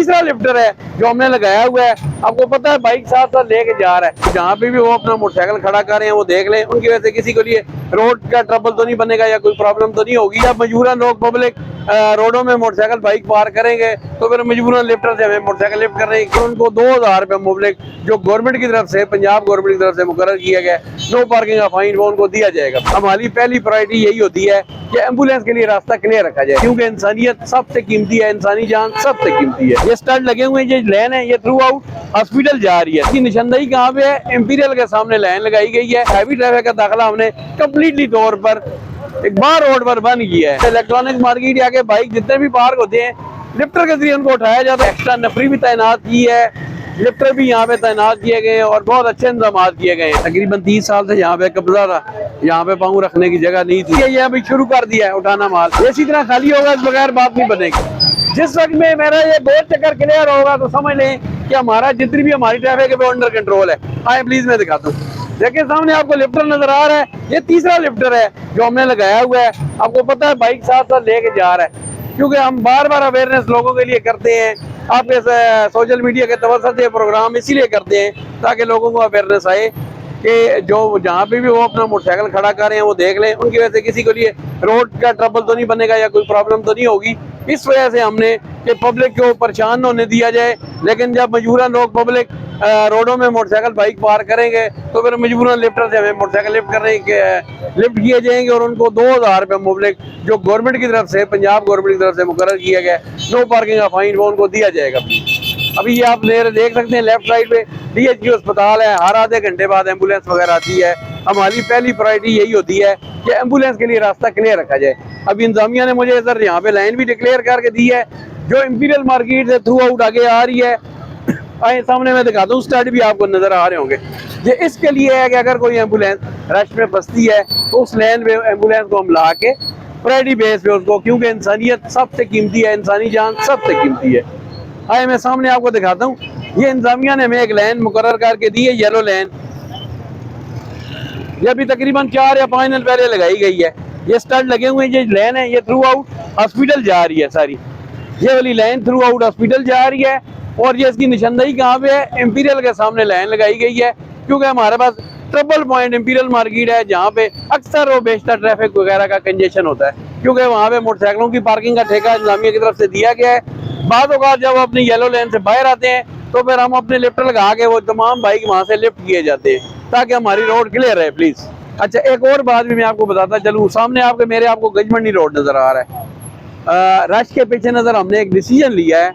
तीसरा लिफ्टर है जो हमने लगाया हुआ है। आपको पता है बाइक साथ साथ लेके जा रहा है, जहाँ पे भी वो अपना मोटरसाइकिल खड़ा कर रहे हैं वो देख लें, उनकी वजह से किसी के लिए रोड का ट्रबल तो नहीं बनेगा या कोई प्रॉब्लम तो नहीं होगी। या मजबूरन लोग पब्लिक रोडों में मोटरसाइकिल बाइक पार करेंगे तो फिर मजबूरन लिफ्टर से हमें मोटरसाइकिल लिफ्ट कर रहे हैं कि उनको 2000 रुपये मुबलिक जो गवर्नमेंट की तरफ से, पंजाब गवर्नमेंट की तरफ से मुकर्रर किया गया नो पार्किंग का फाइन वो उनको दिया जाएगा। हमारी पहली प्रायोरिटी यही होती है कि एम्बुलेंस के लिए रास्ता क्लियर रखा जाए, क्योंकि इंसानियत सबसे कीमती है, इंसानी जान सबसे कीमती है। ये स्टड लगे हुए हैं, ये लाइन है, ये थ्रू आउट हॉस्पिटल जा रही है। इसकी निशानदेही कहाँ पे है? इंपीरियल के सामने लाइन लगाई गई है। हैवी ट्रैफिक का दाखिला हमने कम्प्लीटली तौर पर एक बार रोड पर बंद किया है। इलेक्ट्रॉनिक मार्केट आके बाइक जितने भी पार्क होते हैं लिफ्टर के जरिए उनको उठाया जाता है। एक्स्ट्रा नफरी भी तैनात की है, लिफ्टर भी यहाँ पे तैनात किए गए हैं और बहुत अच्छे इंतजाम किए गए हैं। तकरीबन 30 साल से यहाँ पे कब्जा था, यहाँ पे पाँव रखने की जगह नहीं थी, ये अभी शुरू कर दिया है उठाना माल। इसी तरह खाली होगा, इस बगैर बात नहीं बनेगी। जिस वक्त में मेरा ये गोल चक्कर क्लियर होगा तो समझ लें कि हमारा जितनी भी हमारी ट्रैफिक है वो अंडर कंट्रोल है। आए प्लीज मैं दिखाता हूँ। देखिए सामने आपको लिफ्टर नजर आ रहा है, ये तीसरा लिफ्टर है जो हमने लगाया हुआ है। आपको पता है बाइक साथ साथ लेके जा रहा है, क्योंकि हम बार बार अवेयरनेस लोगों के लिए करते हैं। आपके सोशल मीडिया के तवज्जुह से प्रोग्राम इसीलिए करते हैं ताकि लोगों को अवेयरनेस आए कि जो जहाँ पे भी वो अपना मोटरसाइकिल खड़ा कर रहे हैं वो देख लें, उनकी वजह से किसी के लिए रोड का ट्रबल तो नहीं बनेगा या कोई प्रॉब्लम तो नहीं होगी। इस वजह से हमने कि पब्लिक को परेशान न होने दिया जाए। लेकिन जब मजबूरन लोग पब्लिक रोडों में मोटरसाइकिल बाइक पार करेंगे तो फिर मजबूरन लिफ्टर से हमें मोटरसाइकिल लिफ्ट किए जाएंगे और उनको 2000 रुपये मुबलिक जो गवर्नमेंट की तरफ से, पंजाब गवर्नमेंट की तरफ से मुकर्रर किया गया नो पार्किंग का फाइन वो उनको दिया जाएगा। अभी ये आप देख सकते हैं लेफ्ट साइड पे DHQ अस्पताल है, हर आधे घंटे बाद एम्बुलेंस वगैरह आती है। हमारी पहली प्रायोरिटी यही होती है कि एम्बुलेंस के लिए रास्ता क्लियर रखा जाए। अब इंतजामिया ने मुझे इधर यहाँ पे लाइन भी डिक्लेयर करके दी है जो इंपीरियल मार्केट से थ्रू आउट आगे आ रही है। आए सामने मैं दिखाता हूँ, स्टड भी आपको नजर आ रहे होंगे। ये इसके लिए है कि अगर कोई एम्बुलेंस रश में फंसती है तो उस लाइन में एम्बुलेंस को हम ला के प्रायोरिटी बेस पे उसको, क्योंकि इंसानियत सबसे कीमती है, इंसानी जान सबसे कीमती है। आए मैं सामने आपको दिखाता हूँ, ये इंतजामिया ने हमें एक लाइन मुकर्रर करके दी है, येलो लाइन। ये अभी तकरीबन 4 या 5 दिन पहले लगाई गई है। ये स्टड लगे हुए हैं, ये लाइन है, ये थ्रू आउट हॉस्पिटल जा रही है सारी। ये वाली लाइन थ्रू आउट हॉस्पिटल जा रही है और ये इसकी निशानदेही कहाँ पे है? इंपीरियल के सामने लाइन लगाई गई है, क्योंकि हमारे पास ट्रिपल पॉइंट इंपीरियल मार्केट है जहाँ पे अक्सर वो बेशतर ट्रैफिक वगैरह का कंजेशन होता है, क्योंकि वहाँ पे मोटरसाइकिलों की पार्किंग का ठेका इंतजामिया की तरफ से दिया गया है। बाद औक़ात जब अपनी येलो लाइन से बाहर आते हैं तो फिर हम अपने लिफ्टर लगा के वो तमाम बाइक वहाँ से लिफ्ट किए जाते हैं ताकि हमारी रोड क्लियर रहे प्लीज। अच्छा एक और बात भी मैं आपको बताता चलूँ, सामने आपको गजमंडी रोड नजर आ रहा है। रश के पीछे नजर हमने एक डिसीजन लिया है,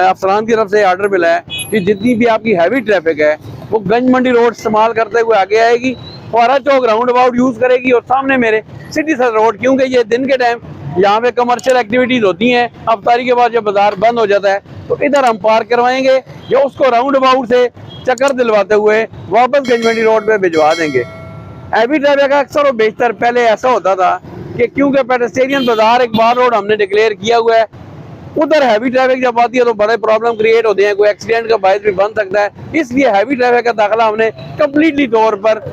अफसरान की तरफ से ऑर्डर मिला है कि जितनी भी आपकी हैवी ट्रैफिक है वो गंज मंडी रोड इस्तेमाल करते हुए आगे आएगी, फौरा चौक राउंड अबाउट यूज करेगी और सामने मेरे सिटी सर रोड, क्योंकि ये दिन के टाइम यहाँ पे कमर्शियल एक्टिविटीज होती हैं। अफ्तारी के बाद जब बाजार बंद हो जाता है तो इधर हम पार्क करवाएंगे या उसको राउंड अबाउट से चक्कर दिलवाते हुए वापस गंज मंडी रोड पे भिजवा देंगे। हैवी ट्रैफिक का अक्सर और बेशतर पहले ऐसा होता था कि क्योंकि पेडेस्टेरियन बाजार एक बार रोड हमने डिक्लेयर किया हुआ है, उधर हैवी ट्रैफिक जब आती है तो बड़े प्रॉब्लम क्रिएट होते हैं, कोई एक्सीडेंट का बायस भी बन सकता है। इसलिए हैवी ट्रैफिक का दाखिला हमने कम्प्लीटली तौर पर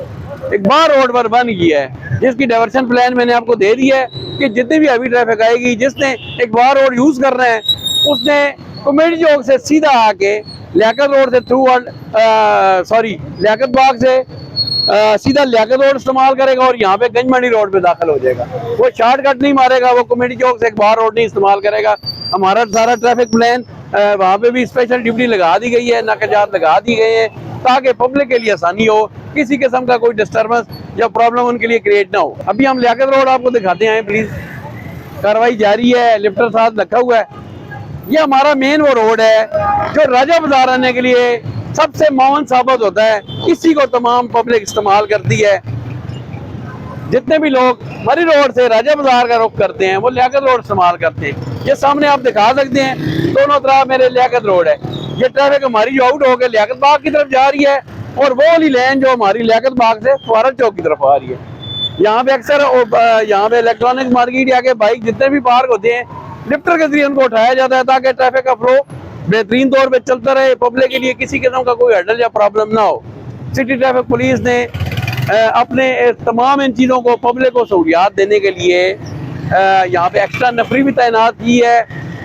एक बार रोड पर बंद किया है, जिसकी डाइवर्शन प्लान मैंने आपको दे दिया है कि जितनी भी हैवी ट्रैफिक आएगी, जिसने एक बार रोड यूज करना है उसने कमेटी चौक से सीधा आके लियाकत रोड से लियाकत बाग से सीधा लियाकत रोड इस्तेमाल करेगा और यहाँ पे गंज मंडी रोड पे दाखिल हो जाएगा। वो शॉर्टकट नहीं मारेगा, वो कमेटी चौक से एक बार रोड नहीं इस्तेमाल करेगा। हमारा सारा ट्रैफिक प्लान वहाँ पे भी स्पेशल ड्यूटी लगा दी गई है, नाकाजात लगा दी गए हैं ताकि पब्लिक के लिए आसानी हो, किसी किस्म का कोई डिस्टर्बेंस या प्रॉब्लम उनके लिए क्रिएट ना हो। अभी हम लियाकत रोड आपको दिखाते हैं प्लीज, कार्रवाई जारी है, लिफ्टर साथ रखा हुआ है। ये हमारा मेन वो रोड है जो राजा बाजार आने के लिए सबसे मावन साबित होता है, इसी को तमाम पब्लिक इस्तेमाल करती है। जितने भी लोग मरी रोड से राजा बाजार का रुख करते हैं वो लियाकत रोड इस्तेमाल करते हैं। ये सामने आप दिखा सकते हैं, दोनों तरफ मेरे लियाकत रोड है। ये ट्रैफिक हमारी जो आउट होकर लियाकत बाग की तरफ जा रही है और वो वाली लाइन जो हमारी लियाकत बाग से फुआरा चौक की तरफ आ रही है। यहाँ पे अक्सर यहाँ पे इलेक्ट्रॉनिक मार्केट आके बाइक जितने भी पार्क होते हैं लिफ्टर के जरिए उनको उठाया जाता है ताकि ट्रैफिक का फ्लो बेहतरीन तौर पे चलता रहे, पब्लिक के लिए किसी किस्म का कोई हर्डल या प्रॉब्लम ना हो। सिटी ट्रैफिक पुलिस ने अपने तमाम इन चीज़ों को पब्लिक को सहूलियात देने के लिए यहाँ पे एक्स्ट्रा नफरी भी तैनात की है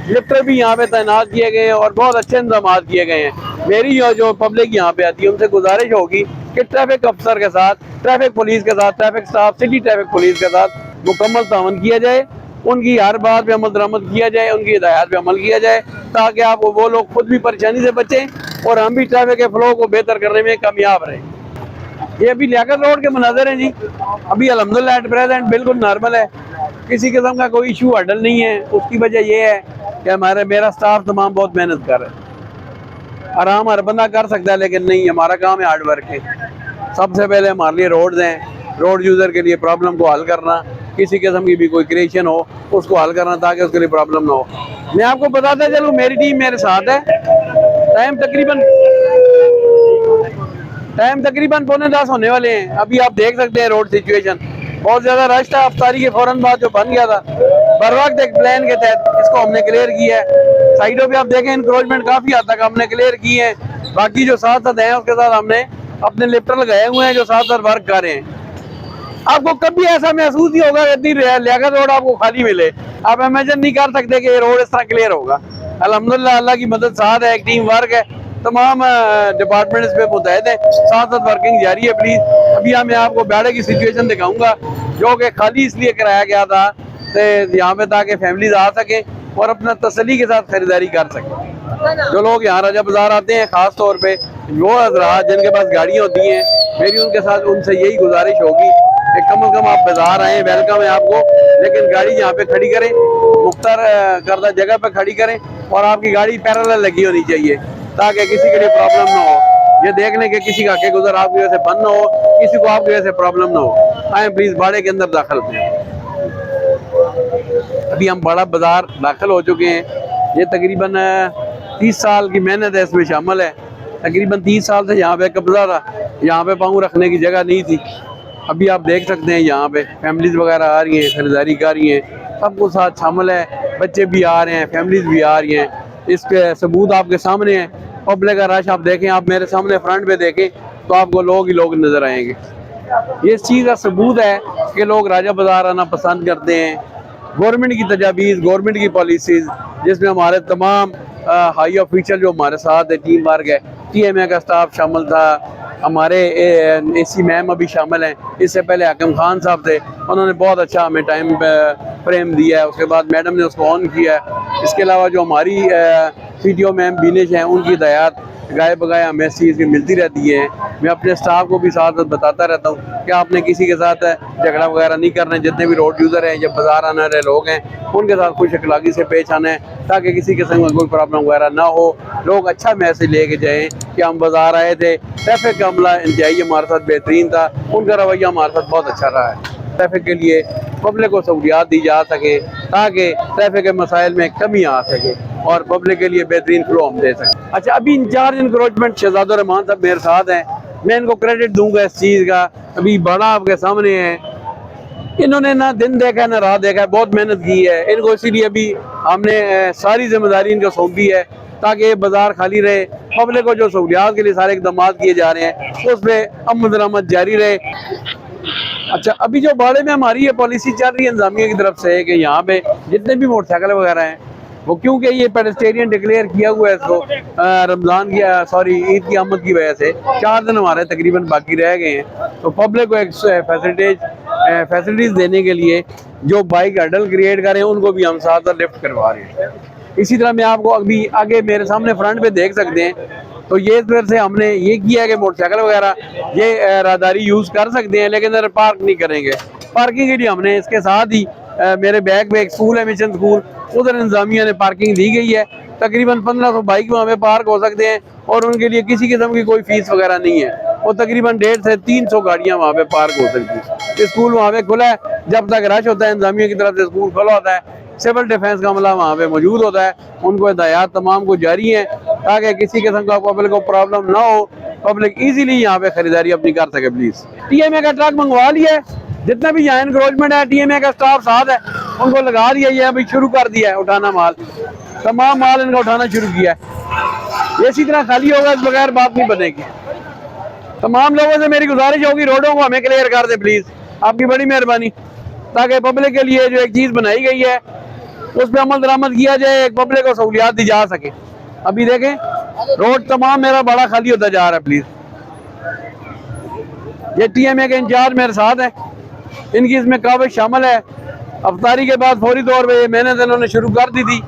लिफ्टर भी यहाँ पे तैनात किए गए हैं और बहुत अच्छे इंतजाम किए गए हैं। मेरी जो पब्लिक यहाँ पे आती है उनसे गुजारिश होगी कि ट्रैफिक अफसर के साथ, ट्रैफिक पुलिस के साथ, traffic staff, city traffic police के साथ मुकम्मल तावन किया जाए, उनकी हर बात पे अमल दरामद किया जाए, उनकी हिदायत पे अमल किया जाए, ताकि आप वो लोग खुद भी परेशानी से बचें और हम भी ट्रैफिक के फ्लो को बेहतर करने में कामयाब रहें। ये अभी लियाकत रोड के मनाजर हैं जी। अभी अल्हम्दुलिल्लाह एट प्रेजेंट बिल्कुल नॉर्मल है, किसी किस्म का कोई इशू हडल नहीं है। उसकी वजह यह है कि मेरा स्टाफ तमाम बहुत मेहनत कर रहा है। आराम हर बंदा कर सकता है, लेकिन नहीं, हमारा काम है हार्ड वर्क है। सबसे पहले हमारे लिए रोड्स हैं, रोड यूज़र के लिए प्रॉब्लम को हल करना, किसी किस्म की भी कोई क्रिएशन हो उसको हल करना ताकि उसके लिए प्रॉब्लम ना हो। मैं आपको बताता चलूँ, मेरी टीम मेरे साथ है। टाइम तकरीबन 9:45 होने वाले हैं। अभी आप देख सकते हैं रोड सिचुएशन बहुत ज्यादा रश था। अफ्तारी के फौरन बाद जो बन गया था, बर वक्त एक प्लान के तहत इसको हमने क्लियर किया है। साइडों पे आप देखें इंक्रोचमेंट काफी हद तक हमने क्लियर की है। बाकी जो साथ साथ हैं उसके साथ हमने अपने लिफ्टर लगाए हुए हैं जो साथ साथ वर्क कर रहे हैं। आपको कभी ऐसा महसूस नहीं होगा इतनी लियाकत रोड आपको खाली मिले। आप इमेजिन नहीं कर सकते कि ये रोड इस तरह क्लियर होगा। अल्हम्दुलिल्लाह अल्लाह की मदद साथ है, एक टीम वर्क है, तमाम डिपार्टमेंट इस पे मुतहद है, साथ साथ वर्किंग जारी है। प्लीज अभी मैं आपको बेड़े की सिचुएशन दिखाऊंगा जो कि खाली इसलिए कराया गया था यहाँ पे ताकि फैमिलीज आ सके और अपना तसल्ली के साथ खरीदारी कर सके। जो लोग यहाँ राजा बाजार आते हैं, खास तौर पे वो हजरात जिनके पास गाड़ियाँ होती हैं, मेरी उनके साथ उनसे यही गुजारिश होगी कि कम से कम आप बाजार आए, वेलकम है आपको, लेकिन गाड़ी यहाँ पे खड़ी करें, मुख्तार करदा जगह पे खड़ी करें और आपकी गाड़ी पैरेलल लगी होनी चाहिए ताकि किसी के लिए प्रॉब्लम ना हो। ये देख लें कि किसी का आगे गुजर आपकी वजह से बंद ना हो, किसी को आपकी वजह से प्रॉब्लम ना हो। आए प्लीज बाड़े के अंदर दाखिल होते हैं। अभी हम बड़ा बाजार दाखिल हो चुके हैं। ये तकरीबन 30 साल की मेहनत है इसमें शामिल है। तकरीबन 30 साल से यहाँ पे कब्जा था, यहाँ पे पाँव रखने की जगह नहीं थी। अभी आप देख सकते हैं यहाँ पे फैमिलीज वगैरह आ रही हैं, खरीदारी कर रही हैं, सब कुछ साथ शामिल है। बच्चे भी आ रहे हैं, फैमिलीज भी आ रही हैं। इसके सबूत आपके सामने है। पब्लिक का रश आप देखें, आप मेरे सामने फ्रंट पे देखें तो आपको लोग ही लोग नजर आएंगे। ये इस चीज़ का सबूत है कि लोग राजा बाजार आना पसंद करते हैं। गवर्नमेंट की तजावीज़, गवर्नमेंट की पॉलिसीज़, जिसमें हमारे तमाम हाई ऑफिशियल जो हमारे साथ है, टीम वर्क है, TMA का स्टाफ शामिल था, हमारे AC मैम अभी शामिल हैं। इससे पहले हाकिम खान साहब थे, उन्होंने बहुत अच्छा हमें टाइम फ्रेम दिया है। उसके बाद मैडम ने उसको ऑन किया है। इसके अलावा जो हमारी CTO मैम बीनेश हैं, उनकी हिदायत गाय बगाए हमें इस चीज़ की मिलती रहती है। मैं अपने स्टाफ को भी साथ बताता रहता हूँ कि आपने किसी के साथ झगड़ा वगैरह नहीं करना है। जितने भी रोड यूज़र हैं या बाजार आने वाले लोग हैं, उनके साथ खुश अखलाकी से पेश आना है ताकि किसी किस्म का कोई प्रॉब्लम वगैरह ना हो। लोग अच्छा मैसेज लेके जाएँ कि हम बाजार आए थे, ट्रैफिक का अमला इंतहाई हमारे साथ बेहतरीन था, उनका रवैया हमारे साथ बहुत अच्छा रहा है। ट्रैफिक के लिए पब्लिक को सहूलियात दी जा सके ताकि ट्रैफिक के मसाइल में कमी आ सके और पब्लिक के लिए बेहतरीन फ्लो हम दे सकें। अच्छा, अभी इंचार्ज इंक्रोचमेंट शहजादुर रहमान साहब मेरे साथ हैं, मैं इनको क्रेडिट दूंगा इस चीज़ का। अभी बड़ा आपके सामने है, इन्होंने ना दिन देखा है ना रात देखा है, बहुत मेहनत की है। इनको इसीलिए अभी हमने सारी जिम्मेदारी इनको सौंपी है ताकि बाजार खाली रहे। पब्लिक को जो सहूलियात के लिए सारे इकदाम किए जा रहे हैं उस पर अमल दरामद जारी रहे। अच्छा, अभी जो बाड़े में हमारी ये पॉलिसी चल रही है इंतजामिया की तरफ से कि यहाँ पे जितने भी मोटरसाइकिल वगैरह हैं वो, क्योंकि ये पेडेस्टेरियन डिक्लेयर किया हुआ है इसको रमज़ान की ईद की आमद की वजह से 4 दिन हमारे तकरीबन बाकी रह गए हैं, तो पब्लिक को एक फैसिलिटीज देने के लिए जो बाइक हर्डल क्रिएट कर रहे हैं उनको भी हम साथ लिफ्ट करवा रहे हैं। इसी तरह मैं आपको अभी आगे मेरे सामने फ्रंट पे देख सकते हैं, तो ये इस तरह से हमने ये किया है कि मोटरसाइकिल वगैरह ये राहदारी यूज़ कर सकते हैं, लेकिन अगर पार्क नहीं करेंगे। पार्किंग के लिए हमने इसके साथ ही मेरे बैग में एक स्कूल है, मिशन स्कूल, उधर इंतजामिया ने पार्किंग दी गई है। तकरीबन 1500 बाइक वहाँ पे पार्क हो सकते हैं और उनके लिए किसी किस्म की कोई फीस वगैरह नहीं है। और तकरीबन 150 से 300 गाड़ियाँ वहाँ पे पार्क हो सकती है। स्कूल वहाँ पे खुला है, जब तक रश होता है इंतजामिया की तरफ से स्कूल खुला होता है। सिविल डिफेंस का अमला वहाँ पे मौजूद होता है, उनको हिदायत तमाम को जारी है ताकि किसी किस्म का पब्लिक को प्रॉब्लम ना हो, पब्लिक इजीली यहाँ पे खरीदारी अपनी कर सके। प्लीज TMA का ट्रक मंगवा लिया है, जितना भी यहाँ इंक्रोचमेंट है TMA का स्टाफ साथ है, उनको लगा दिया है, अभी शुरू कर दिया है उठाना माल, तमाम माल इनका उठाना शुरू किया है। ये इसी तरह खाली होगा, इस बगैर बात नहीं बनेगी। तमाम लोगों से मेरी गुजारिश होगी रोडों को हमें क्लियर कर दे प्लीज, आपकी बड़ी मेहरबानी, ताकि पब्लिक के लिए जो एक चीज बनाई गई है उस पर अमल दरामद किया जाए, पब्लिक को सहूलियात दी जा सके। अभी देखें रोड तमाम मेरा बड़ा खाली होता जा रहा है। प्लीज ये TMA के इंचार्ज मेरे साथ है, इनकी इसमें काबिज शामिल है। अफ्तारी के बाद फौरी तौर पे ये मेहनत इन्होंने शुरू कर दी थी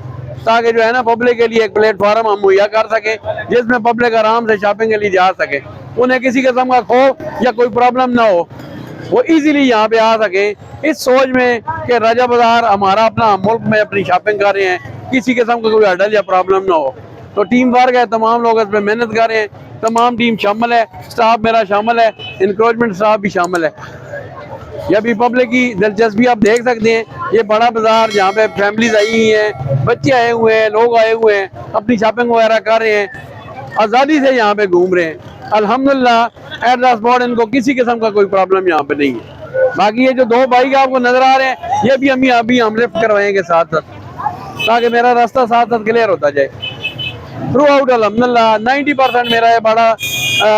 ताकि जो है ना पब्लिक के लिए एक प्लेटफॉर्म हम मुहैया कर सके जिसमें पब्लिक आराम से शॉपिंग के लिए जा सके, उन्हें किसी किस्म का खौफ या कोई प्रॉब्लम ना हो, वो इजीली यहाँ पे आ सके। इस सोच में कि राजा बाजार हमारा अपना मुल्क में अपनी शॉपिंग कर रहे हैं, किसी किस्म का कोई हडल या प्रॉब्लम ना हो। तो टीम वर्क है, तमाम लोग इसमें मेहनत कर रहे हैं, तमाम टीम शामिल है, स्टाफ मेरा शामिल है, इंक्रोचमेंट स्टाफ भी शामिल है। यह भी पब्लिक की दिलचस्पी आप देख सकते हैं। ये बड़ा बाजार जहाँ पे फैमिलीज आई हुई हैं, बच्चे आए हुए हैं, लोग आए हुए हैं, अपनी शॉपिंग वगैरह कर रहे हैं, आज़ादी से यहाँ पे घूम रहे हैं। अल्हम्दुलिल्लाह एट द स्पॉट इनको किसी किस्म का कोई प्रॉब्लम यहाँ पे नहीं है। बाकी ये जो दो बाइक आपको नजर आ रहे हैं ये भी अभी हम लिफ्ट करवाएंगे साथ साथ ताकि मेरा रास्ता साथ साथ क्लियर होता जाए थ्रू आउट। अल्हम्दुलिल्लाह 90% मेरा ये बड़ा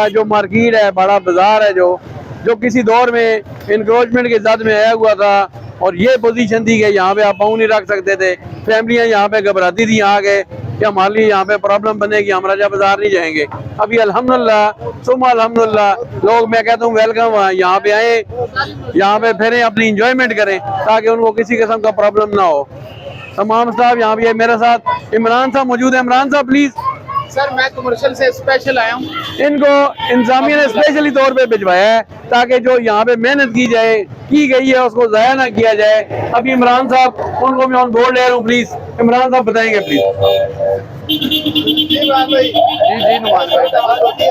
जो मार्केट है, बड़ा बाजार है, जो किसी दौर में इंक्रोचमेंट के जद में आया हुआ था और ये पोजीशन थी कि यहाँ पे आप पाँव नहीं रख सकते थे, फैमिलियाँ यहाँ पे घबराती थी आ गए कि हमारे लिए यहाँ पे प्रॉब्लम बनेगी, हम राजा बाजार नहीं जाएंगे। अभी अल्हम्दुलिल्लाह सुम्मा अल्हम्दुलिल्लाह लोग, मैं कहता हूँ वेलकम, यहाँ पे आए, यहाँ पे फिरें, अपनी इंजॉयमेंट करें ताकि उनको किसी किस्म का प्रॉब्लम ना हो। तमाम स्टाफ यहाँ पे मेरे साथ इमरान साहब मौजूद है। इमरान साहब प्लीज। सर मैं कमर्शियल से स्पेशल आया हूँ। इनको इंतजामिया ने स्पेशली तौर पे भिजवाया है ताकि जो यहाँ पे मेहनत की गई है उसको जाया ना किया जाए। अभी इमरान साहब उनको मैं ऑन बोर्ड ले रहा हूँ, प्लीज इमरान साहब बताएंगे प्लीज। जी नुमान भाई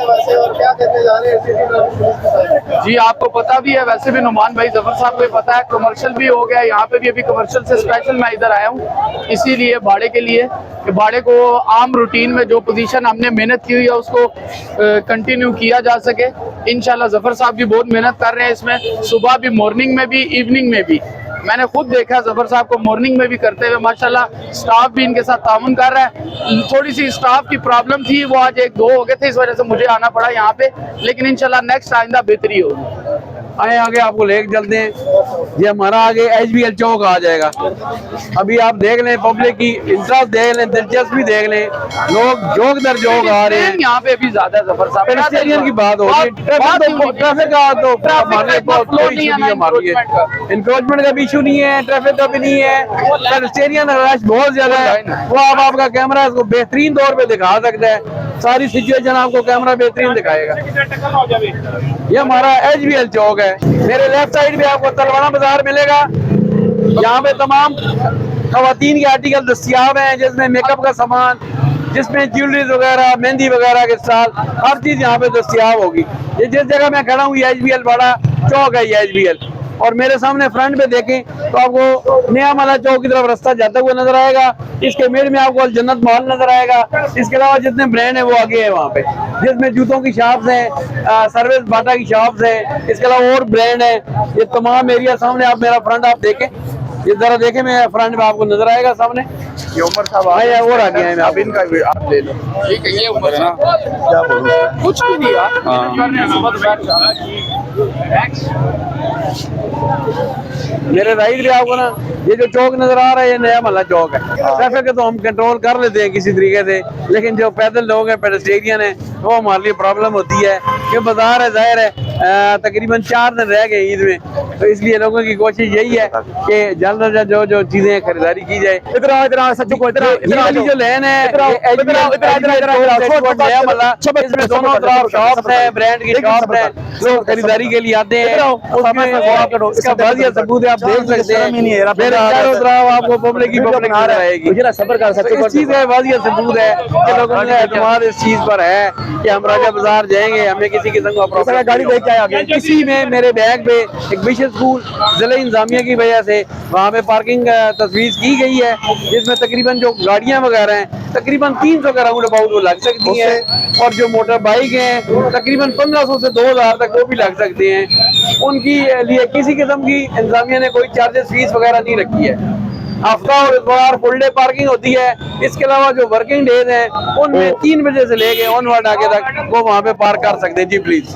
वैसे और क्या कहते जा रहे हैं? जी आपको पता भी है, वैसे भी नुमान भाई जफर साहब को पता है, कमर्शियल भी हो गया, यहाँ पे भी अभी कमर्शियल से स्पेशल मैं इधर आया हूँ इसीलिए भाड़े के लिए, कि भाड़े को आम रूटीन में जो पोजीशन हमने मेहनत की हुई है उसको कंटिन्यू किया जा सके। इंशाल्लाह जफर साहब भी बहुत मेहनत कर रहे हैं इसमें, सुबह भी, मॉर्निंग में भी, इवनिंग में भी। मैंने खुद देखा जफर साहब को मॉर्निंग में भी करते हुए, माशाल्लाह स्टाफ भी इनके साथ ताउन कर रहा है। थोड़ी सी स्टाफ की प्रॉब्लम थी, वो आज 1-2 हो गए थे, इस वजह से मुझे आना पड़ा यहाँ पे, लेकिन इंशाल्लाह नेक्स्ट आइंदा बेहतरी होगी। आए आगे आपको लेके चलते हैं। ये हमारा आगे HBL चौक आ जाएगा। अभी आप देख लें, पब्लिक की इंटरेस्ट देख लें, दिलचस्पी देख लें, लोग जोक दर जोक आ रहे हैं यहाँ पे अभी ज्यादा जफर साहब पेडेस्ट्रियन की बात हो रही है। ट्रैफिक का तो इंक्रोचमेंट का भी इशू नहीं है, ट्रैफिक का भी नहीं है, पेडेस्ट्रियन रश बहुत ज्यादा है। वो आप आपका कैमरा इसको बेहतरीन तौर पे दिखा सकता है, सारी सिचुएशन आपको कैमरा बेहतरीन दिखाएगा। ये हमारा HBL चौक है। मेरे लेफ्ट साइड पे आपको तलवाना बाजार मिलेगा। यहाँ पे तमाम खवातीन के आर्टिकल दस्तियाब हैं, जिसमें मेकअप का सामान, जिसमें ज्वेलरी वगैरह, मेहंदी वगैरह के साथ हर चीज यहाँ पे दस्तियाब होगी। ये जिस जगह मैं खड़ा हूँ ये HBL बड़ा चौक है, ये HBL। और मेरे सामने फ्रंट पे देखें तो आपको नया माला चौक की तरफ रास्ता जाता हुआ नजर आएगा। इसके मिड में आपको जन्नत मॉल नजर आएगा। इसके अलावा जितने ब्रांड है वो आगे है वहाँ पे, जिसमें जूतों की शॉप्स हैं, सर्विस बाटा की शॉप्स हैं, इसके अलावा और ब्रांड है। ये तमाम एरिया सामने आप मेरा फ्रंट आप देखें, ये जरा देखें, मैं फ्रंट में आपको नजर आएगा सामने। ये उमर साहब आए और आगे हैं, आप इनका आप ले लो। ठीक है, ये उमर साहब क्या बोलूं, कुछ भी नहीं यार। मेरे राइट पे आपको ना ये जो चौक नजर आ रहा है ये नया महला चौक है। ट्रैफिक तो हम कंट्रोल कर लेते हैं किसी तरीके से, लेकिन जो पैदल लोग हैं, पेडेस्ट्रियन है, वो हमारे लिए प्रॉब्लम होती है। ये बाजार है, जाहिर है तकरीबन 4 दिन रह गए ईद में, तो इसलिए लोगों की कोशिश यही है कि जल्द से जल्द जो चीजें खरीदारी की जाए। जो लेन है इसमें दोनों तरफ शॉप है, ब्रांड की शॉप है, लोग खरीदारी के लिए आते हैं। इसका वाजिया सबूत है, आप देख सकते हैं मेरे चारों तरफ आपको पब्लिक की पब्लिक नजर आएगी। इस चीज का वाजिया सबूत है कि लोगों का एतमाद इस चीज पर है कि हम राजा बाजार जाएंगे, हमें किसी किस्म का प्रॉब्लम गाड़ी लेके आए। इसी में मेरे बैग पे एक विशेष स्कूल जिला इंतजामिया की वजह से वहाँ पे पार्किंग तजवीज की गई है, जिसमें तकरीबन जो गाड़ियाँ वगैरह हैं तकरीबन 300 का राउंड अबाउट वो लग सकती है, और जो मोटर बाइक हैं तकरीबन 1500 से 2000 तक वो भी लग सकते हैं। उनकी लिए किसी किस्म की इंतजामिया ने कोई चार्जेस फीस वगैरह नहीं रखी है। हफ्ता और इतवार फुल डे पार्किंग होती है। इसके अलावा जो वर्किंग डेज हैं उनमें 3 बजे से लेके ऑनवर्ड आगे तक वो वहाँ पे पार्क कर सकते हैं। जी प्लीज।